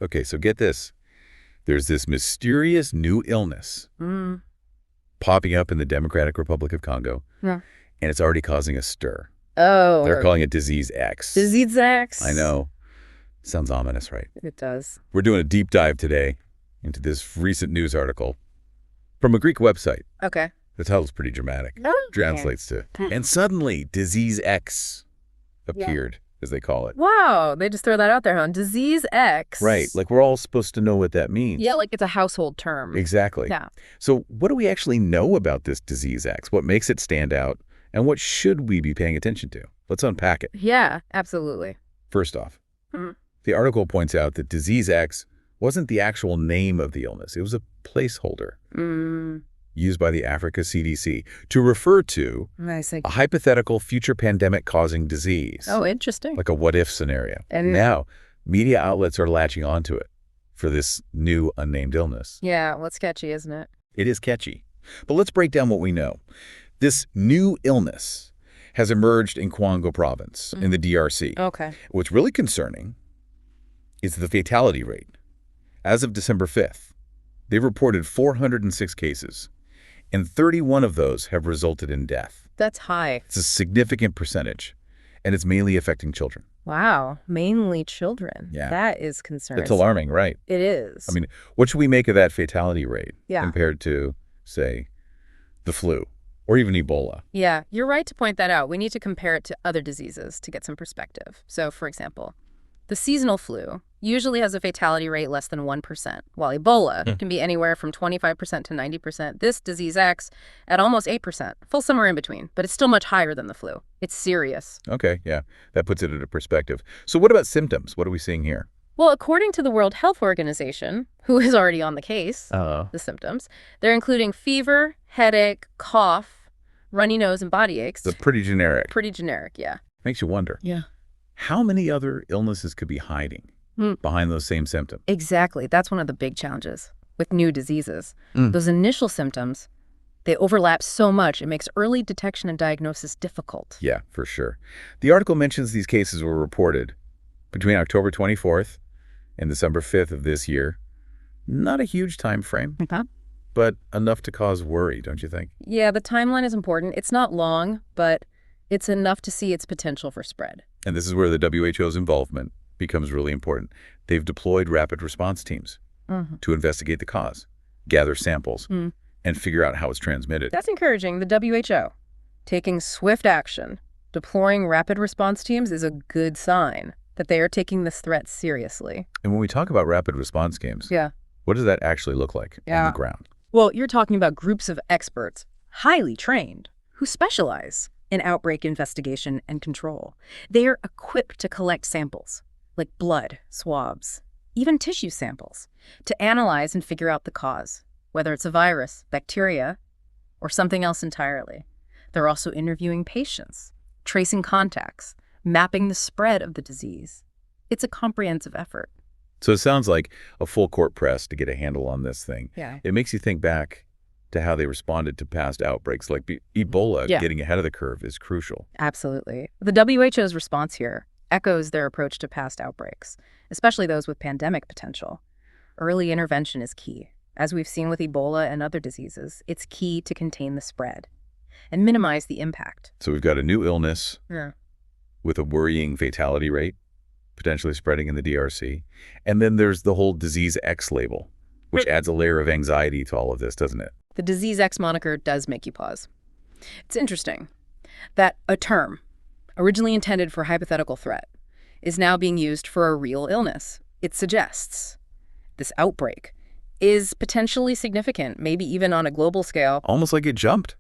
Okay, so get this. There's this mysterious new illness popping up in the Democratic Republic of Congo, Yeah. and it's already causing a stir. Oh. They're calling it Disease X. Disease X. I know. Sounds ominous, right? It does. We're doing a deep dive today into this recent news article from a Greek website. Okay. The title's pretty dramatic. Oh. Translates to, and suddenly Disease X appeared, as they call it. Wow. They just throw that out there, huh? Disease X. Right. Like we're all supposed to know what that means. Yeah, like it's a household term. Exactly. Yeah. So what do we actually know about this Disease X? What makes it stand out? And what should we be paying attention to? Let's unpack it. Yeah, absolutely. First off, the article points out that Disease X wasn't the actual name of the illness. It was a placeholder used by the Africa CDC to refer to a hypothetical future pandemic-causing disease. Oh, interesting. Like a what-if scenario. And now, media outlets are latching onto it for this new unnamed illness. yeah, well, it's catchy, isn't it? It is catchy. But let's break down what we know. This new illness has emerged in Congo province, in the DRC. Okay. What's really concerning is the fatality rate. As of December 5th, they've reported 406 cases, and 31 of those have resulted in death. That's high. It's a significant percentage, and it's mainly affecting children. Wow. Mainly children. Yeah. That is concerning. It's alarming, right? It is. I mean, what should we make of that fatality rate Yeah. compared to, say, the flu or even Ebola? Yeah, you're right to point that out. We need to compare it to other diseases to get some perspective. So, for example, the seasonal flu usually has a fatality rate less than 1%, while Ebola can be anywhere from 25% to 90%. This Disease X at almost 8%, full somewhere in between, but it's still much higher than the flu. It's serious. Okay, yeah, that puts it into perspective. So what about symptoms? What are we seeing here? Well, according to the World Health Organization, who is already on the case, the symptoms, they're including fever, headache, cough, runny nose, and body aches. It's pretty generic. Pretty generic, yeah. Makes you wonder. Yeah. How many other illnesses could be hiding behind those same symptoms? Exactly. That's one of the big challenges with new diseases. Those initial symptoms, they overlap so much, it makes early detection and diagnosis difficult. Yeah, for sure. The article mentions these cases were reported between October 24th and December 5th of this year. Not a huge time frame, but enough to cause worry, don't you think? Yeah, the timeline is important. It's not long, but it's enough to see its potential for spread. And this is where the WHO's involvement becomes really important. They've deployed rapid response teams to investigate the cause, gather samples, and figure out how it's transmitted. That's encouraging. The WHO taking swift action, deploying rapid response teams is a good sign that they are taking this threat seriously. And when we talk about rapid response teams, what does that actually look like on the ground? Well, you're talking about groups of experts, highly trained, who specialize in outbreak investigation and control. They are equipped to collect samples, like blood, swabs, even tissue samples, to analyze and figure out the cause, whether it's a virus, bacteria, or something else entirely. They're also interviewing patients, tracing contacts, mapping the spread of the disease. It's a comprehensive effort. So it sounds like a full court press to get a handle on this thing. Yeah. It makes you think back to how they responded to past outbreaks. Like Ebola, getting ahead of the curve is crucial. Absolutely. The WHO's response here echoes their approach to past outbreaks, especially those with pandemic potential. Early intervention is key. As we've seen with Ebola and other diseases, it's key to contain the spread and minimize the impact. So we've got a new illness with a worrying fatality rate, potentially spreading in the DRC. And then there's the whole Disease X label, which adds a layer of anxiety to all of this, doesn't it? The Disease X moniker does make you pause. It's interesting that a term originally intended for a hypothetical threat is now being used for a real illness. It suggests this outbreak is potentially significant, maybe even on a global scale. Almost like it jumped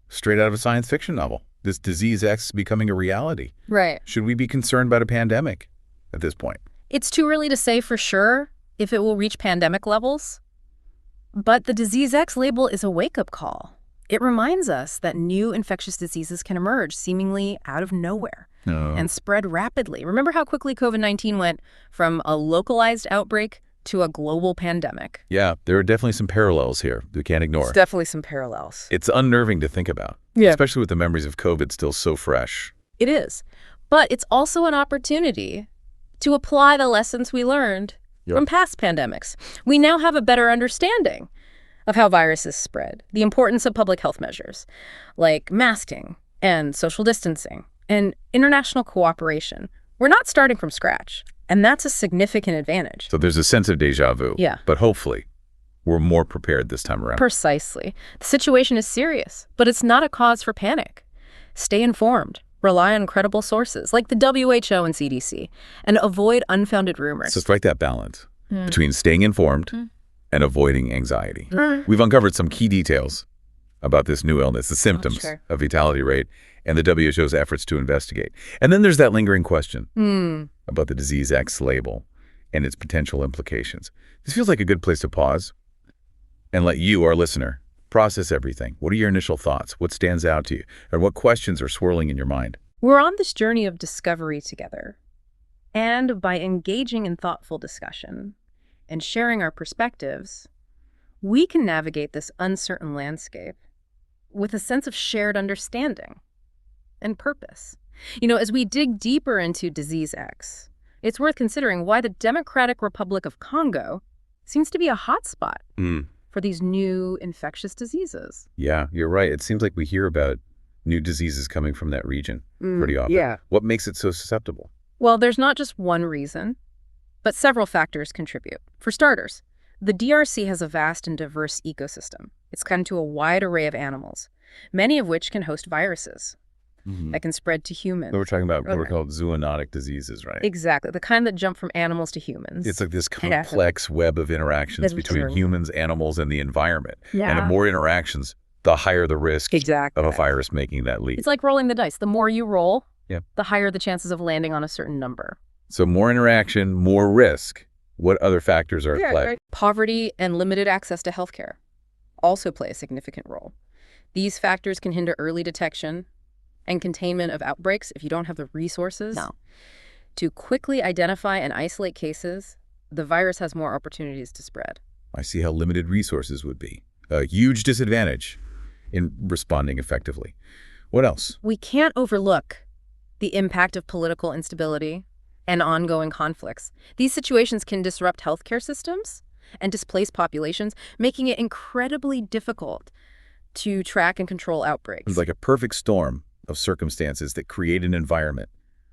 straight out of a science fiction novel. This Disease X is becoming a reality. Right. Should we be concerned about a pandemic at this point? It's too early to say for sure if it will reach pandemic levels. But the Disease X label is a wake-up call. It reminds us that new infectious diseases can emerge seemingly out of nowhere and spread rapidly. Remember how quickly COVID-19 went from a localized outbreak to a global pandemic? Yeah, there are definitely some parallels here we can't ignore. There's definitely some parallels. It's unnerving to think about, especially with the memories of COVID still so fresh. It is. But it's also an opportunity to apply the lessons we learned from past pandemics. We now have a better understanding of how viruses spread, the importance of public health measures, like masking and social distancing and international cooperation. We're not starting from scratch, and that's a significant advantage. So there's a sense of déjà vu. Yeah. But hopefully, we're more prepared this time around. Precisely. The situation is serious, but it's not a cause for panic. Stay informed. Rely on credible sources like the WHO and CDC, and avoid unfounded rumors. So strike that balance between staying informed and avoiding anxiety. We've uncovered some key details about this new illness, the symptoms, a fatality rate, and the WHO's efforts to investigate. And then there's that lingering question about the disease X label and its potential implications. This feels like a good place to pause and let you, our listener, process everything. What are your initial thoughts? What stands out to you? And what questions are swirling in your mind? We're on this journey of discovery together. And by engaging in thoughtful discussion and sharing our perspectives, we can navigate this uncertain landscape with a sense of shared understanding and purpose. You know, as we dig deeper into disease X, it's worth considering why the Democratic Republic of Congo seems to be a hotspot for these new infectious diseases. Yeah, you're right. It seems like we hear about new diseases coming from that region pretty often. Yeah. What makes it so susceptible? Well, there's not just one reason, but several factors contribute. For starters, the DRC has a vast and diverse ecosystem. It's home to a wide array of animals, many of which can host viruses that can spread to humans. So we're talking about what are called zoonotic diseases, right? Exactly, the kind that jump from animals to humans. It's like this complex web of interactions between humans, animals, and the environment. Yeah. And the more interactions, the higher the risk Exactly. of a virus making that leap. It's like rolling the dice. The more you roll, the higher the chances of landing on a certain number. So more interaction, more risk. What other factors are at play? Right. Poverty and limited access to healthcare also play a significant role. These factors can hinder early detection and containment of outbreaks if you don't have the resources to quickly identify and isolate cases. The virus has more opportunities to spread. I see how limited resources would be. A huge disadvantage in responding effectively. What else? We can't overlook the impact of political instability and ongoing conflicts. These situations can disrupt healthcare systems and displace populations, making it incredibly difficult to track and control outbreaks. It's like a perfect storm of circumstances that create an environment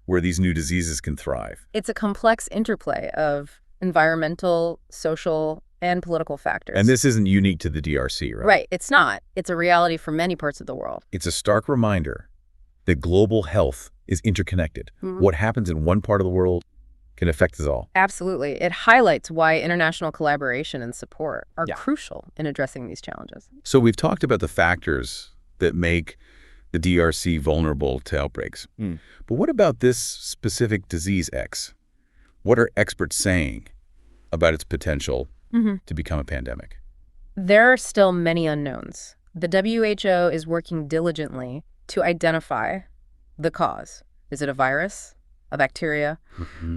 where these new diseases can thrive. It's a complex interplay of environmental, social, and political factors. And this isn't unique to the DRC, right? Right. It's not. It's a reality for many parts of the world. It's a stark reminder that global health is interconnected. What happens in one part of the world can affect us all. Absolutely. It highlights why international collaboration and support are crucial in addressing these challenges. So we've talked about the factors that make the DRC vulnerable to outbreaks. But what about this specific disease X? What are experts saying about its potential to become a pandemic? There are still many unknowns. The WHO is working diligently to identify the cause. Is it a virus, a bacteria,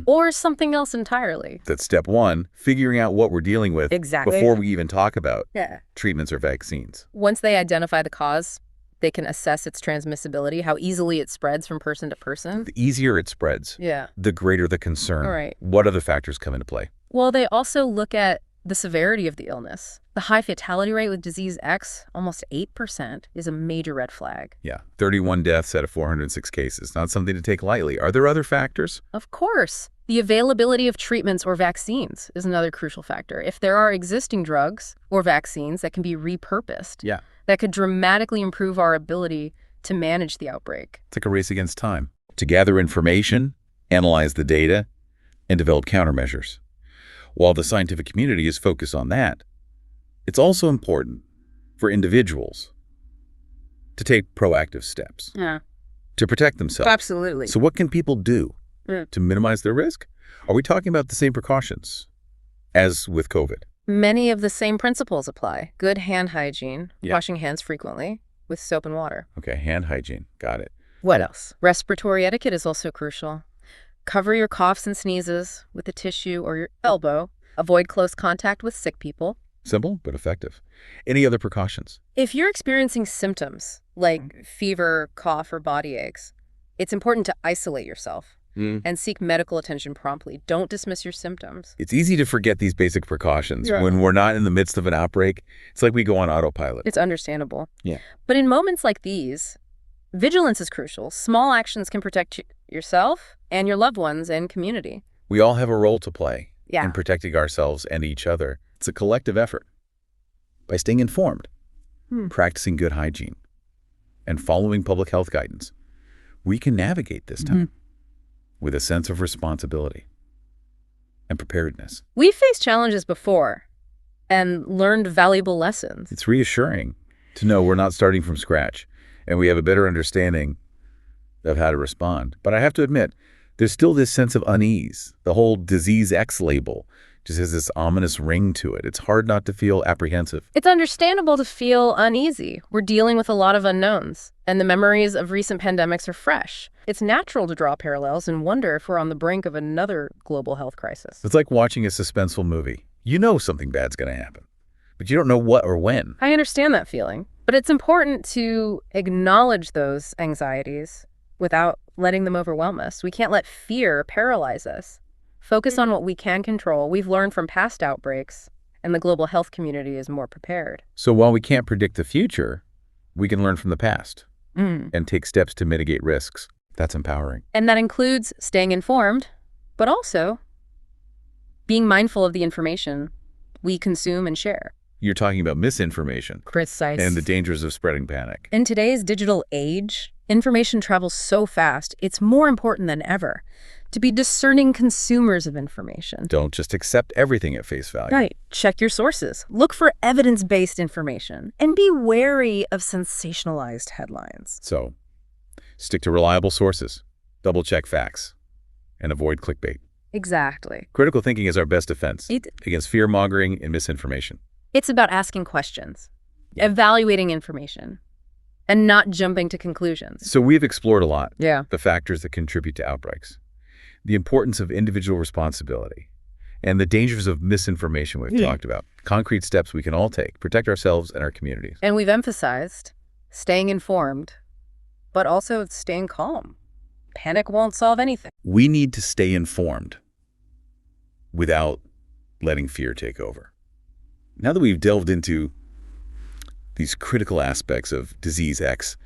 or something else entirely? That's step one, figuring out what we're dealing with before we even talk about treatments or vaccines. Once they identify the cause, they can assess its transmissibility, how easily it spreads from person to person. The easier it spreads, the greater the concern. Right. What other factors come into play? Well, they also look at the severity of the illness. The high fatality rate with disease X, almost 8%, is a major red flag. Yeah, 31 deaths out of 406 cases. Not something to take lightly. Are there other factors? Of course. The availability of treatments or vaccines is another crucial factor. If there are existing drugs or vaccines that can be repurposed, that could dramatically improve our ability to manage the outbreak. It's like a race against time. To gather information, analyze the data, and develop countermeasures. While the scientific community is focused on that, it's also important for individuals to take proactive steps to protect themselves. Absolutely. So what can people do to minimize their risk? Are we talking about the same precautions as with COVID? Many of the same principles apply. Good hand hygiene, washing hands frequently with soap and water. Okay, hand hygiene. Got it. What else? Respiratory etiquette is also crucial. Cover your coughs and sneezes with a tissue or your elbow. Avoid close contact with sick people. Simple, but effective. Any other precautions? If you're experiencing symptoms like fever, cough, or body aches, it's important to isolate yourself. and seek medical attention promptly. Don't dismiss your symptoms. It's easy to forget these basic precautions. When we're not in the midst of an outbreak, it's like we go on autopilot. It's understandable. Yeah. But in moments like these, vigilance is crucial. Small actions can protect yourself and your loved ones and community. We all have a role to play Yeah. in protecting ourselves and each other. It's a collective effort. By staying informed, practicing good hygiene, and following public health guidance, we can navigate this time with a sense of responsibility and preparedness. We've faced challenges before and learned valuable lessons. It's reassuring to know we're not starting from scratch and we have a better understanding of how to respond. But I have to admit, there's still this sense of unease. The whole disease X label just has this ominous ring to it. It's hard not to feel apprehensive. It's understandable to feel uneasy. We're dealing with a lot of unknowns, and the memories of recent pandemics are fresh. It's natural to draw parallels and wonder if we're on the brink of another global health crisis. It's like watching a suspenseful movie. You know something bad's going to happen, but you don't know what or when. I understand that feeling, but it's important to acknowledge those anxieties without letting them overwhelm us. We can't let fear paralyze us. Focus on what we can control. We've learned from past outbreaks, and the global health community is more prepared. So while we can't predict the future, we can learn from the past and take steps to mitigate risks. That's empowering. And that includes staying informed, but also being mindful of the information we consume and share. You're talking about misinformation. Precise. And the dangers of spreading panic. In today's digital age, information travels so fast, it's more important than ever to be discerning consumers of information. Don't just accept everything at face value. Right. Check your sources. Look for evidence-based information and be wary of sensationalized headlines. So, stick to reliable sources, double-check facts, and avoid clickbait. Exactly. Critical thinking is our best defense against fear-mongering and misinformation. It's about asking questions, evaluating information, and not jumping to conclusions. So we've explored a lot. Yeah. The factors that contribute to outbreaks, the importance of individual responsibility, and the dangers of misinformation we've talked about. Concrete steps we can all take, protect ourselves and our communities. And we've emphasized staying informed, but also staying calm. Panic won't solve anything. We need to stay informed without letting fear take over. Now that we've delved into these critical aspects of Disease X,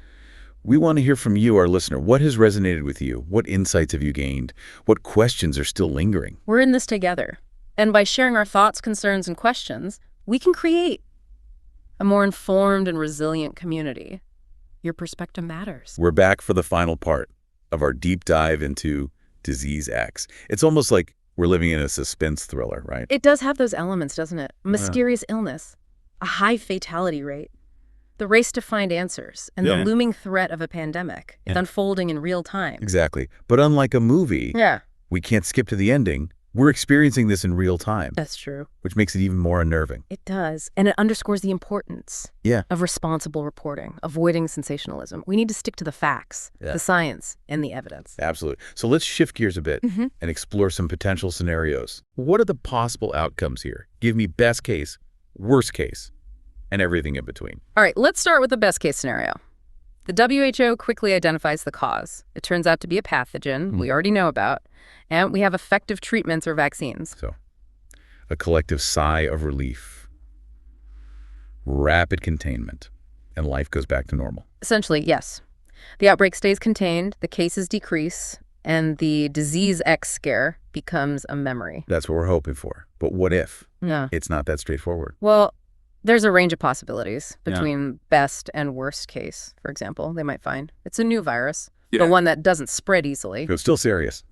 we want to hear from you, our listener. What has resonated with you? What insights have you gained? What questions are still lingering? We're in this together. And by sharing our thoughts, concerns, and questions, we can create a more informed and resilient community. Your perspective matters. We're back for the final part of our deep dive into Disease X. It's almost like we're living in a suspense thriller, right? It does have those elements, doesn't it? Mysterious illness, a high fatality rate, the race to find answers, and the looming threat of a pandemic. It's unfolding in real time. Exactly. But unlike a movie, we can't skip to the ending. We're experiencing this in real time. That's true. Which makes it even more unnerving. It does. And it underscores the importance of responsible reporting, avoiding sensationalism. We need to stick to the facts, the science, and the evidence. Absolutely. So let's shift gears a bit and explore some potential scenarios. What are the possible outcomes here? Give me best case, worst case, and everything in between. All right, let's start with the best case scenario. The WHO quickly identifies the cause. It turns out to be a pathogen we already know about, and we have effective treatments or vaccines. So, a collective sigh of relief, rapid containment, and life goes back to normal. Essentially, yes. The outbreak stays contained, the cases decrease, and the Disease X scare becomes a memory. That's what we're hoping for. But what if Yeah. it's not that straightforward? Well, there's a range of possibilities between best and worst case, for example. They might find it's a new virus, but one that doesn't spread easily. It's still serious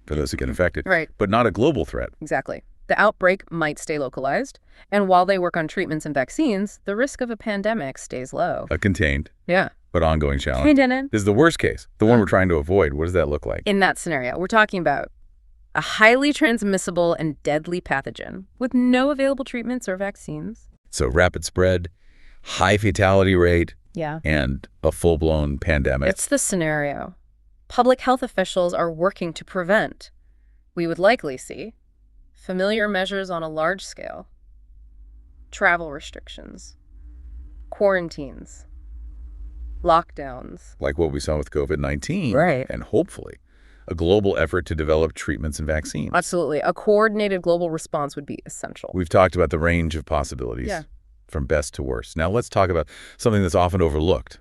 for those who get infected, Right. but not a global threat. Exactly. The outbreak might stay localized, and while they work on treatments and vaccines, the risk of a pandemic stays low. A contained Yeah. but ongoing challenge. This is the worst case, the one we're trying to avoid. What does that look like? In that scenario, we're talking about a highly transmissible and deadly pathogen with no available treatments or vaccines. So rapid spread, high fatality rate, Yeah. and a full-blown pandemic. It's the scenario public health officials are working to prevent. We would likely see familiar measures on a large scale, travel restrictions, quarantines, lockdowns. Like what we saw with COVID-19. Right. And hopefully a global effort to develop treatments and vaccines. Absolutely. A coordinated global response would be essential. We've talked about the range of possibilities, from best to worst. Now let's talk about something that's often overlooked,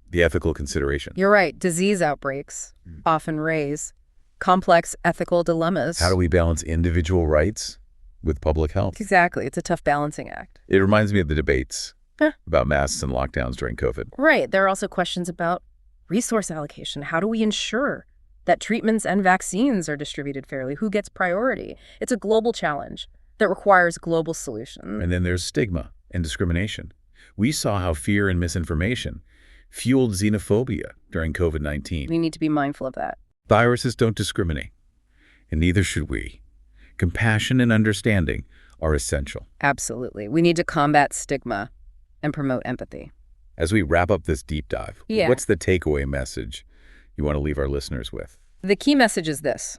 the ethical consideration. You're right. Disease outbreaks often raise complex ethical dilemmas. How do we balance individual rights with public health? Exactly. It's a tough balancing act. It reminds me of the debates about masks and lockdowns during COVID. Right. There are also questions about resource allocation. How do we ensure that treatments and vaccines are distributed fairly? Who gets priority? It's a global challenge that requires global solutions. And then there's stigma and discrimination. We saw how fear and misinformation fueled xenophobia during COVID-19. We need to be mindful of that. Viruses don't discriminate, and neither should we. Compassion and understanding are essential. Absolutely. We need to combat stigma and promote empathy. As we wrap up this deep dive, what's the takeaway message you want to leave our listeners with? The key message is this.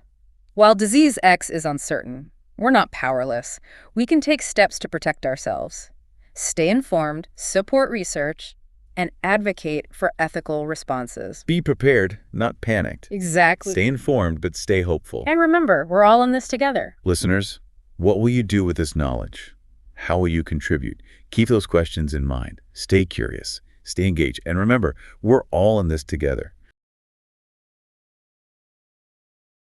While disease X is uncertain, we're not powerless. We can take steps to protect ourselves, stay informed, support research, and advocate for ethical responses. Be prepared, not panicked. Exactly. Stay informed, but stay hopeful. And remember, we're all in this together. Listeners, what will you do with this knowledge? How will you contribute? Keep those questions in mind. Stay curious, stay engaged, and remember, we're all in this together.